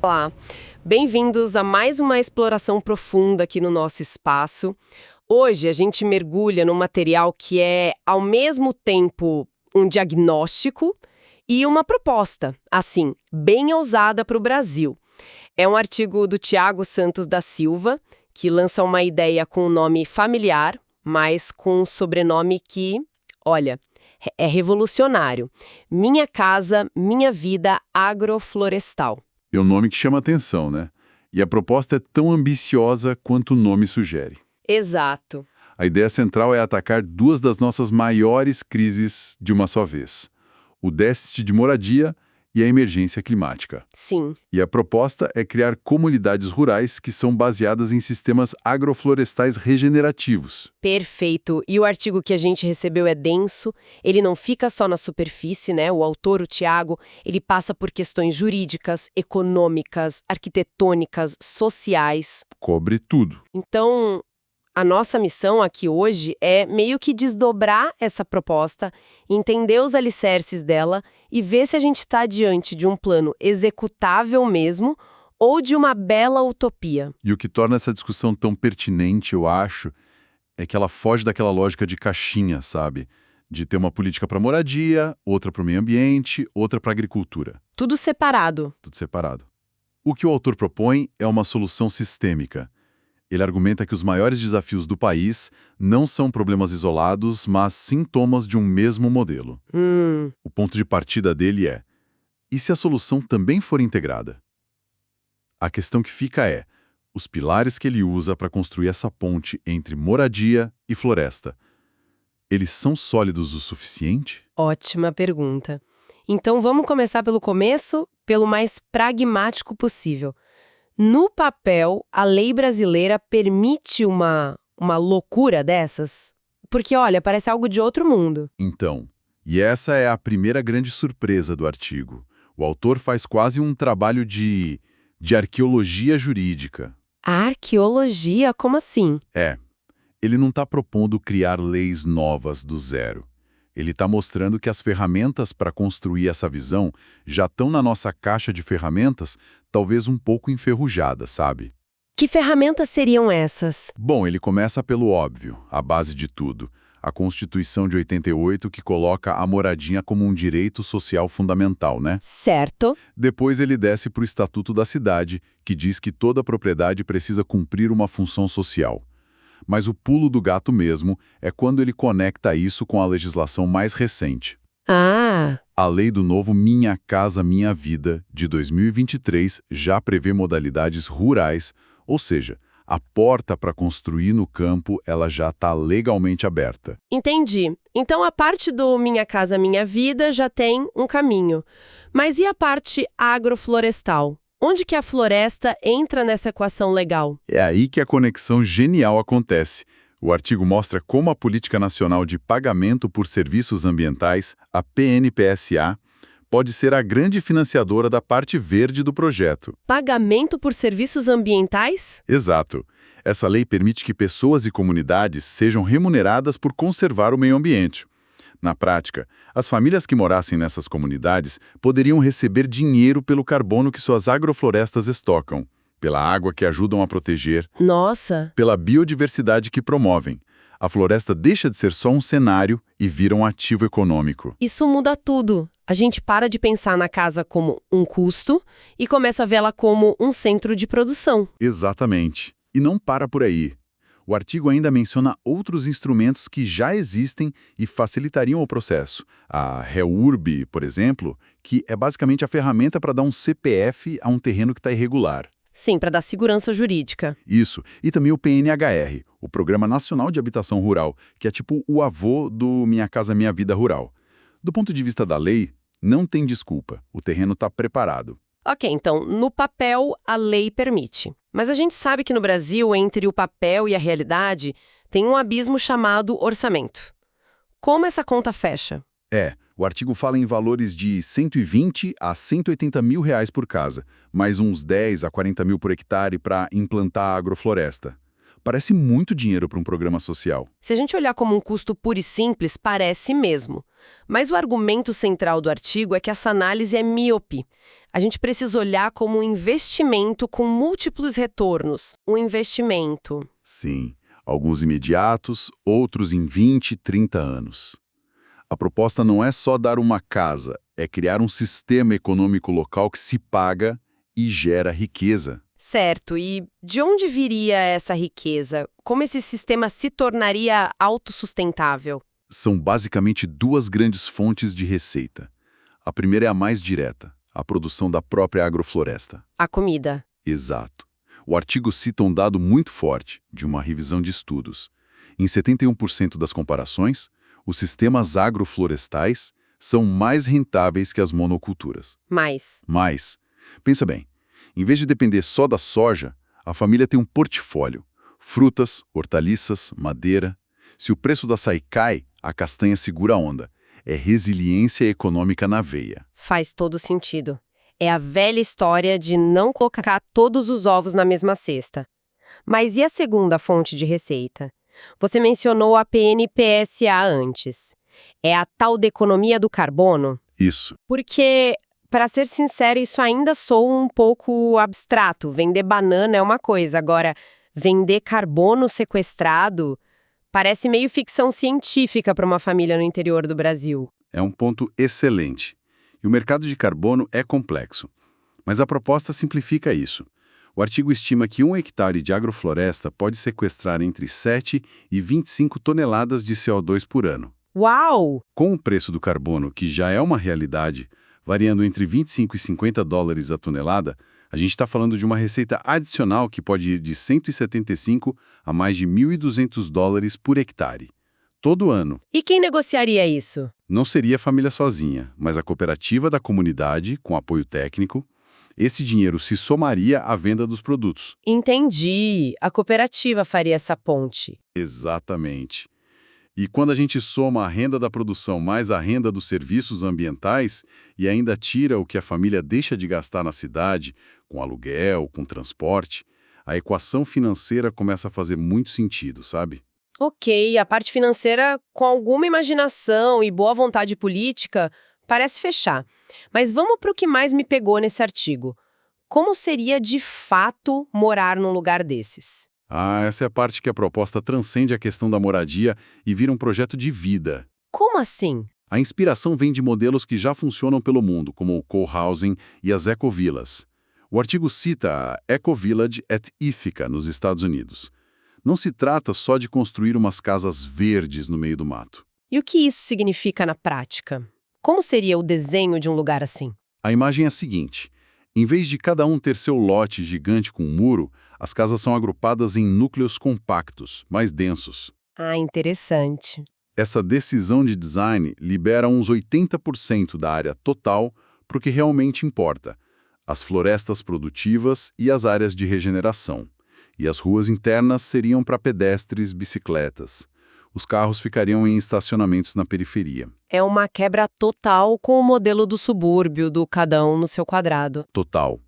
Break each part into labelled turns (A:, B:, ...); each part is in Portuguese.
A: Olá, bem-vindos a mais uma exploração profunda aqui no nosso espaço. Hoje a gente mergulha num material que é, ao mesmo tempo, um diagnóstico e uma proposta, assim, bem ousada para o Brasil. É um artigo do Tiago Santos da Silva, que lança uma ideia com um nome familiar, mas com um sobrenome que, olha, é revolucionário. Minha Casa, Minha Vida Agroflorestal.
B: É um nome que chama atenção, né? E a proposta é tão ambiciosa quanto o nome sugere.
A: Exato.
B: A ideia central é atacar duas das nossas maiores crises de uma só vez: o déficit de moradia e a emergência climática.
A: Sim.
B: E a proposta é criar comunidades rurais que são baseadas em sistemas agroflorestais regenerativos.
A: Perfeito. E o artigo que a gente recebeu é denso, ele não fica só na superfície, né? O autor, o Tiago, ele passa por questões jurídicas, econômicas, arquitetônicas, sociais.
B: Cobre tudo.
A: Então, a nossa missão aqui hoje é meio que desdobrar essa proposta, entender os alicerces dela e ver se a gente está diante de um plano executável mesmo ou de uma bela utopia.
B: E o que torna essa discussão tão pertinente, eu acho, é que ela foge daquela lógica de caixinha, sabe? De ter uma política para moradia, outra para o meio ambiente, outra para a agricultura.
A: Tudo separado.
B: Tudo separado. O que o autor propõe é uma solução sistêmica. Ele argumenta que os maiores desafios do país não são problemas isolados, mas sintomas de um mesmo modelo. O ponto de partida dele é: e se a solução também for integrada? A questão que fica é: os pilares que ele usa para construir essa ponte entre moradia e floresta, eles são sólidos o suficiente?
A: Ótima pergunta. Então vamos começar pelo começo, pelo mais pragmático possível. No papel, a lei brasileira permite uma loucura dessas? Porque, olha, parece algo de outro mundo.
B: Então, e essa é a primeira grande surpresa do artigo. O autor faz quase um trabalho de arqueologia jurídica.
A: A arqueologia, como assim?
B: Ele não está propondo criar leis novas do zero. Ele está mostrando que as ferramentas para construir essa visão já estão na nossa caixa de ferramentas, talvez um pouco enferrujadas, sabe?
A: Que ferramentas seriam essas?
B: Bom, ele começa pelo óbvio, a base de tudo. A Constituição de 88, que coloca a moradia como um direito social fundamental, né?
A: Certo.
B: Depois ele desce para o Estatuto da Cidade, que diz que toda propriedade precisa cumprir uma função social. Mas o pulo do gato mesmo é quando ele conecta isso com a legislação mais recente. A lei do novo Minha Casa Minha Vida, de 2023, já prevê modalidades rurais, ou seja, a porta para construir no campo ela já está legalmente aberta.
A: Entendi. Então a parte do Minha Casa Minha Vida já tem um caminho. Mas e a parte agroflorestal? Onde que a floresta entra nessa equação legal?
B: É aí que a conexão genial acontece. O artigo mostra como a Política Nacional de Pagamento por Serviços Ambientais, a PNPSA, pode ser a grande financiadora da parte verde do projeto.
A: Pagamento por serviços ambientais?
B: Exato. Essa lei permite que pessoas e comunidades sejam remuneradas por conservar o meio ambiente. Na prática, as famílias que morassem nessas comunidades poderiam receber dinheiro pelo carbono que suas agroflorestas estocam, pela água que ajudam a proteger,
A: Nossa!
B: pela biodiversidade que promovem. A floresta deixa de ser só um cenário e vira um ativo econômico.
A: Isso muda tudo. A gente para de pensar na casa como um custo e começa a vê-la como um centro de produção.
B: Exatamente. E não para por aí. O artigo ainda menciona outros instrumentos que já existem e facilitariam o processo. A REURB, por exemplo, que é basicamente a ferramenta para dar um CPF a um terreno que está irregular.
A: Sim, para dar segurança jurídica.
B: Isso. E também o PNHR, o Programa Nacional de Habitação Rural, que é tipo o avô do Minha Casa Minha Vida Rural. Do ponto de vista da lei, não tem desculpa. O terreno está preparado.
A: Ok, então, no papel, a lei permite. Mas a gente sabe que no Brasil, entre o papel e a realidade, tem um abismo chamado orçamento. Como essa conta fecha?
B: O artigo fala em valores de 120 a 180 mil reais por casa, mais uns 10 a 40 mil por hectare para implantar a agrofloresta. Parece muito dinheiro para um programa social.
A: Se a gente olhar como um custo puro e simples, parece mesmo. Mas o argumento central do artigo é que essa análise é míope. A gente precisa olhar como um investimento com múltiplos retornos. Um investimento.
B: Sim, alguns imediatos, outros em 20, 30 anos. A proposta não é só dar uma casa, é criar um sistema econômico local que se paga e gera riqueza.
A: Certo, e de onde viria essa riqueza? Como esse sistema se tornaria autossustentável?
B: São basicamente duas grandes fontes de receita. A primeira é a mais direta, a produção da própria agrofloresta.
A: A comida.
B: Exato. O artigo cita um dado muito forte, de uma revisão de estudos. Em 71% das comparações, os sistemas agroflorestais são mais rentáveis que as monoculturas.
A: Mais.
B: Pensa bem, em vez de depender só da soja, a família tem um portfólio. Frutas, hortaliças, madeira. Se o preço da açaí cai, a castanha segura a onda. É resiliência econômica na veia.
A: Faz todo sentido. É a velha história de não colocar todos os ovos na mesma cesta. Mas e a segunda fonte de receita? Você mencionou a PNPSA antes. É a tal da economia do carbono?
B: Isso.
A: Porque, para ser sincera, isso ainda soa um pouco abstrato. Vender banana é uma coisa, agora, vender carbono sequestrado parece meio ficção científica para uma família no interior do Brasil.
B: É um ponto excelente. E o mercado de carbono é complexo. Mas a proposta simplifica isso. O artigo estima que 1 hectare de agrofloresta pode sequestrar entre 7 e 25 toneladas de CO2 por ano.
A: Uau!
B: Com o preço do carbono, que já é uma realidade, variando entre 25 e 50 dólares a tonelada, a gente está falando de uma receita adicional que pode ir de 175 a mais de 1.200 dólares por hectare. Todo ano.
A: E quem negociaria isso?
B: Não seria a família sozinha, mas a cooperativa da comunidade, com apoio técnico. Esse dinheiro se somaria à venda dos produtos.
A: Entendi. A cooperativa faria essa ponte.
B: Exatamente. E quando a gente soma a renda da produção mais a renda dos serviços ambientais e ainda tira o que a família deixa de gastar na cidade, com aluguel, com transporte, a equação financeira começa a fazer muito sentido, sabe?
A: Ok, a parte financeira, com alguma imaginação e boa vontade política, parece fechar. Mas vamos para o que mais me pegou nesse artigo. Como seria de fato morar num lugar desses?
B: Essa é a parte que a proposta transcende a questão da moradia e vira um projeto de vida.
A: Como assim?
B: A inspiração vem de modelos que já funcionam pelo mundo, como o co-housing e as ecovillas. O artigo cita a Eco-Village at Ithaca, nos Estados Unidos. Não se trata só de construir umas casas verdes no meio do mato.
A: E o que isso significa na prática? Como seria o desenho de um lugar assim?
B: A imagem é a seguinte. Em vez de cada um ter seu lote gigante com um muro, as casas são agrupadas em núcleos compactos, mais densos.
A: Ah, interessante.
B: Essa decisão de design libera uns 80% da área total para o que realmente importa: as florestas produtivas e as áreas de regeneração. E as ruas internas seriam para pedestres, bicicletas. Os carros ficariam em estacionamentos na periferia.
A: É uma quebra total com o modelo do subúrbio, do cada um no seu quadrado.
B: Total.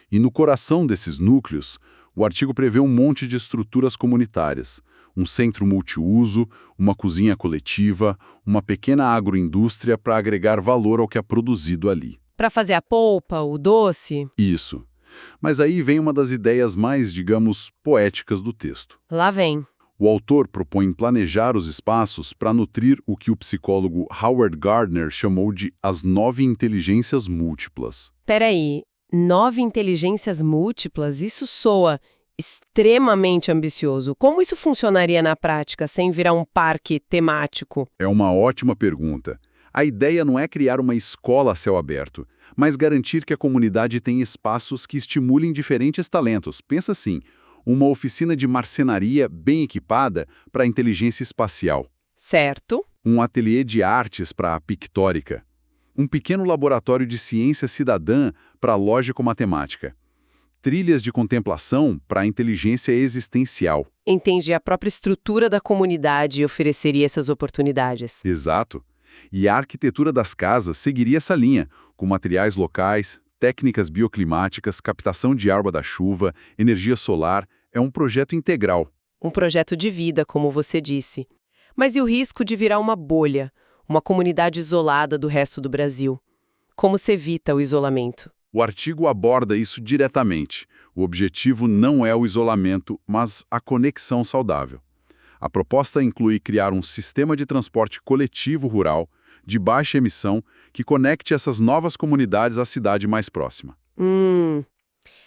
B: E no coração desses núcleos, o artigo prevê um monte de estruturas comunitárias. Um centro multiuso, uma cozinha coletiva, uma pequena agroindústria para agregar valor ao que é produzido ali.
A: Para fazer a polpa, o doce?
B: Isso. Mas aí vem uma das ideias mais, digamos, poéticas do texto.
A: Lá vem.
B: O autor propõe planejar os espaços para nutrir o que o psicólogo Howard Gardner chamou de as 9 inteligências múltiplas.
A: Peraí, 9 inteligências múltiplas? Isso soa extremamente ambicioso. Como isso funcionaria na prática, sem virar um parque temático?
B: É uma ótima pergunta. A ideia não é criar uma escola a céu aberto, mas garantir que a comunidade tenha espaços que estimulem diferentes talentos. Pensa assim, uma oficina de marcenaria bem equipada para a inteligência espacial.
A: Certo.
B: Um ateliê de artes para a pictórica. Um pequeno laboratório de ciência cidadã para a lógico-matemática. Trilhas de contemplação para a inteligência existencial.
A: Entendi. A própria estrutura da comunidade ofereceria essas oportunidades.
B: Exato. E a arquitetura das casas seguiria essa linha, com materiais locais, técnicas bioclimáticas, captação de água da chuva, energia solar. É um projeto integral.
A: um projeto de vida, como você disse. Mas e o risco de virar uma bolha, uma comunidade isolada do resto do Brasil? Como se evita o isolamento?
B: O artigo aborda isso diretamente. O objetivo não é o isolamento, mas a conexão saudável. A proposta inclui criar um sistema de transporte coletivo rural, de baixa emissão, que conecte essas novas comunidades à cidade mais próxima.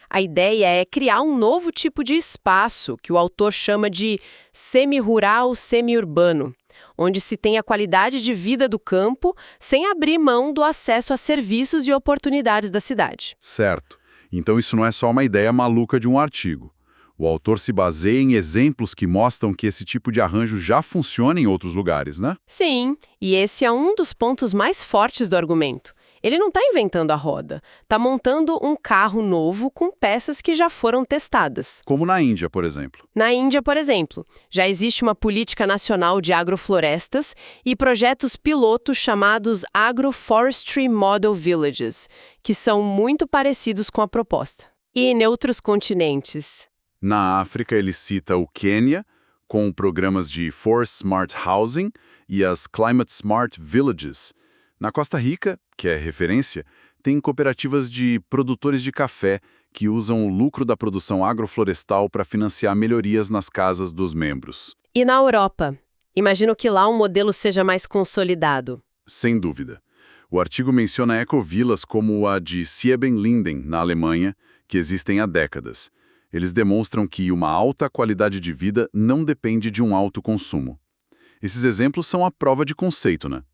A: A ideia é criar um novo tipo de espaço, que o autor chama de semi-rural, semi-urbano, onde se tem a qualidade de vida do campo sem abrir mão do acesso a serviços e oportunidades da cidade.
B: Certo. Então isso não é só uma ideia maluca de um artigo. O autor se baseia em exemplos que mostram que esse tipo de arranjo já funciona em outros lugares, né?
A: Sim, e esse é um dos pontos mais fortes do argumento. Ele não está inventando a roda, está montando um carro novo com peças que já foram testadas.
B: Como na Índia, por exemplo.
A: Na Índia, por exemplo, já existe uma política nacional de agroflorestas e projetos pilotos chamados Agroforestry Model Villages, que são muito parecidos com a proposta. E em outros continentes?
B: Na África, ele cita o Quênia, com programas de Forest Smart Housing e as Climate Smart Villages. Na Costa Rica, que é referência, tem cooperativas de produtores de café que usam o lucro da produção agroflorestal para financiar melhorias nas casas dos membros.
A: E na Europa? Imagino que lá um modelo seja mais consolidado.
B: Sem dúvida. O artigo menciona ecovilas como a de Siebenlinden, na Alemanha, que existem há décadas. Eles demonstram que uma alta qualidade de vida não depende de um alto consumo. Esses exemplos são a prova de conceito, né?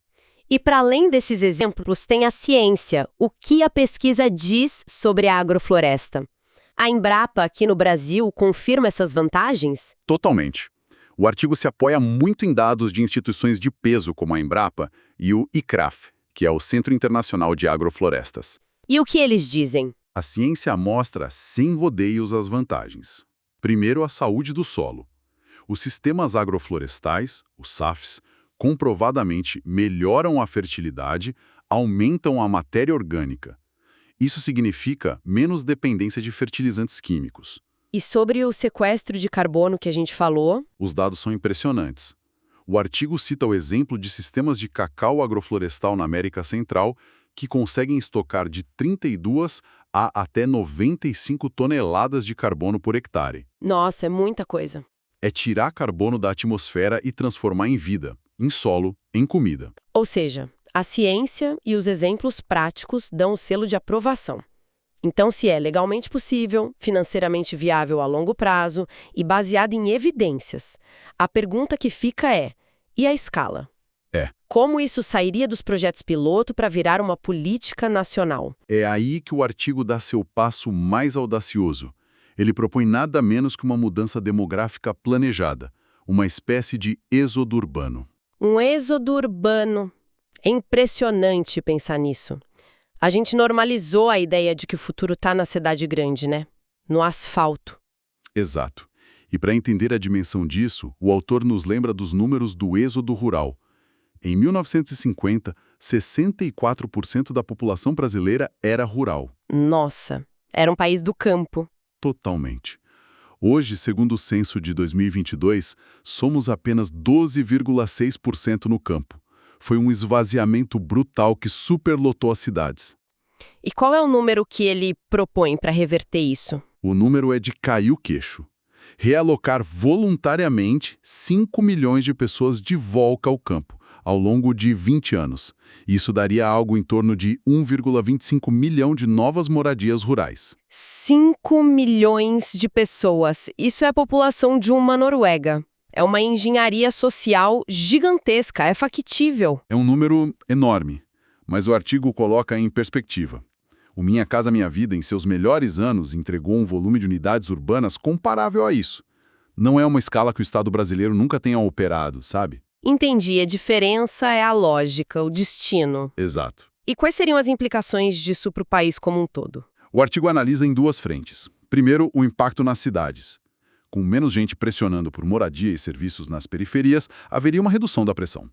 A: E para além desses exemplos, tem a ciência, o que a pesquisa diz sobre a agrofloresta. A Embrapa, aqui no Brasil, confirma essas vantagens?
B: Totalmente. O artigo se apoia muito em dados de instituições de peso como a Embrapa e o ICRAF, que é o Centro Internacional de Agroflorestas.
A: E o que eles dizem?
B: A ciência mostra sem rodeios as vantagens. Primeiro, a saúde do solo. Os sistemas agroflorestais, os SAFs, comprovadamente melhoram a fertilidade, aumentam a matéria orgânica. Isso significa menos dependência de fertilizantes químicos.
A: E sobre o sequestro de carbono que a gente falou?
B: Os dados são impressionantes. O artigo cita o exemplo de sistemas de cacau agroflorestal na América Central que conseguem estocar de 32 a até 95 toneladas de carbono por hectare.
A: Nossa, é muita coisa.
B: É tirar carbono da atmosfera e transformar em vida, em solo, em comida.
A: Ou seja, a ciência e os exemplos práticos dão o selo de aprovação. Então, se é legalmente possível, financeiramente viável a longo prazo e baseado em evidências, a pergunta que fica é: e a escala? Como isso sairia dos projetos piloto para virar uma política nacional?
B: É aí que o artigo dá seu passo mais audacioso. Ele propõe nada menos que uma mudança demográfica planejada, uma espécie de êxodo urbano.
A: Um êxodo urbano. É impressionante pensar nisso. A gente normalizou a ideia de que o futuro está na cidade grande, né? No asfalto.
B: Exato. E para entender a dimensão disso, o autor nos lembra dos números do êxodo rural. Em 1950, 64% da população brasileira era rural.
A: Nossa, era um país do campo.
B: Totalmente. Hoje, segundo o censo de 2022, somos apenas 12,6% no campo. Foi um esvaziamento brutal que superlotou as cidades.
A: E qual é o número que ele propõe para reverter isso?
B: O número é de cair o queixo. Realocar voluntariamente 5 milhões de pessoas de volta ao campo, ao longo de 20 anos. Isso daria algo em torno de 1,25 milhão de novas moradias rurais.
A: 5 milhões de pessoas. Isso é a população de uma Noruega. É uma engenharia social gigantesca, é factível.
B: É um número enorme, mas o artigo coloca em perspectiva. O Minha Casa Minha Vida, em seus melhores anos, entregou um volume de unidades urbanas comparável a isso. Não é uma escala que o Estado brasileiro nunca tenha operado, sabe?
A: Entendi, a diferença é a lógica, o destino.
B: Exato.
A: E quais seriam as implicações disso para o país como um todo?
B: O artigo analisa em duas frentes. Primeiro, o impacto nas cidades. Com menos gente pressionando por moradia e serviços nas periferias, haveria uma redução da pressão.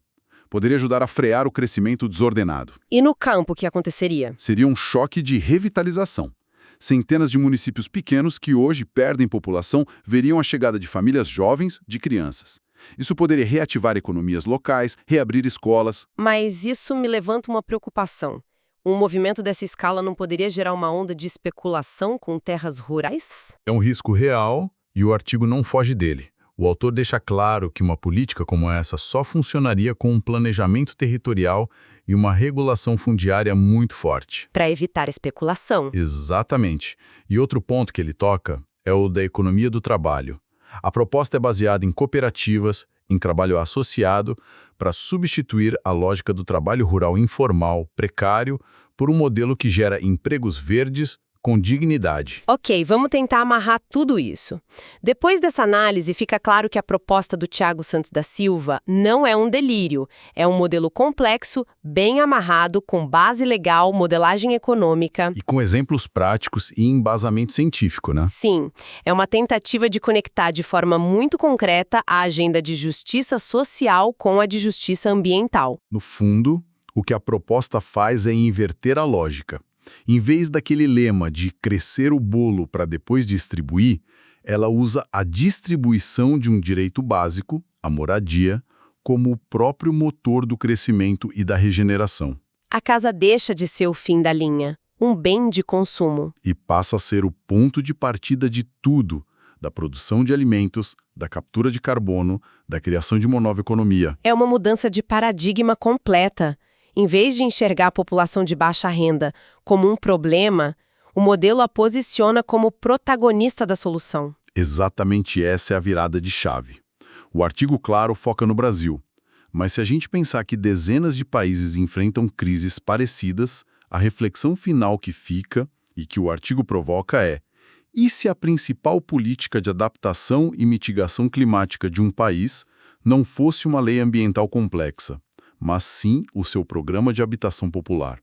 B: Poderia ajudar a frear o crescimento desordenado.
A: E no campo, o que aconteceria?
B: Seria um choque de revitalização. Centenas de municípios pequenos que hoje perdem população veriam a chegada de famílias jovens, de crianças. Isso poderia reativar economias locais, reabrir escolas.
A: Mas isso me levanta uma preocupação. Um movimento dessa escala não poderia gerar uma onda de especulação com terras rurais?
C: É um risco real e o artigo não foge dele. O autor deixa claro que uma política como essa só funcionaria com um planejamento territorial e uma regulação fundiária muito forte.
A: Para evitar especulação.
C: Exatamente. E outro ponto que ele toca é o da economia do trabalho. A proposta é baseada em cooperativas, em trabalho associado, para substituir a lógica do trabalho rural informal, precário, por um modelo que gera empregos verdes com dignidade.
A: Ok, vamos tentar amarrar tudo isso. Depois dessa análise, fica claro que a proposta do Thiago Santos da Silva não é um delírio. É um modelo complexo, bem amarrado, com base legal, modelagem econômica.
C: E com exemplos práticos e embasamento científico, né?
A: Sim, é uma tentativa de conectar de forma muito concreta a agenda de justiça social com a de justiça ambiental.
C: No fundo, o que a proposta faz é inverter a lógica. Em vez daquele lema de crescer o bolo para depois distribuir, ela usa a distribuição de um direito básico, a moradia, como o próprio motor do crescimento e da regeneração.
A: A casa deixa de ser o fim da linha, um bem de consumo.
C: E passa a ser o ponto de partida de tudo, da produção de alimentos, da captura de carbono, da criação de uma nova economia.
A: É uma mudança de paradigma completa. Em vez de enxergar a população de baixa renda como um problema, o modelo a posiciona como protagonista da solução.
C: Exatamente essa é a virada de chave. O artigo, claro, foca no Brasil. Mas se a gente pensar que dezenas de países enfrentam crises parecidas, a reflexão final que fica e que o artigo provoca é: e se a principal política de adaptação e mitigação climática de um país não fosse uma lei ambiental complexa, mas sim o seu programa de habitação popular?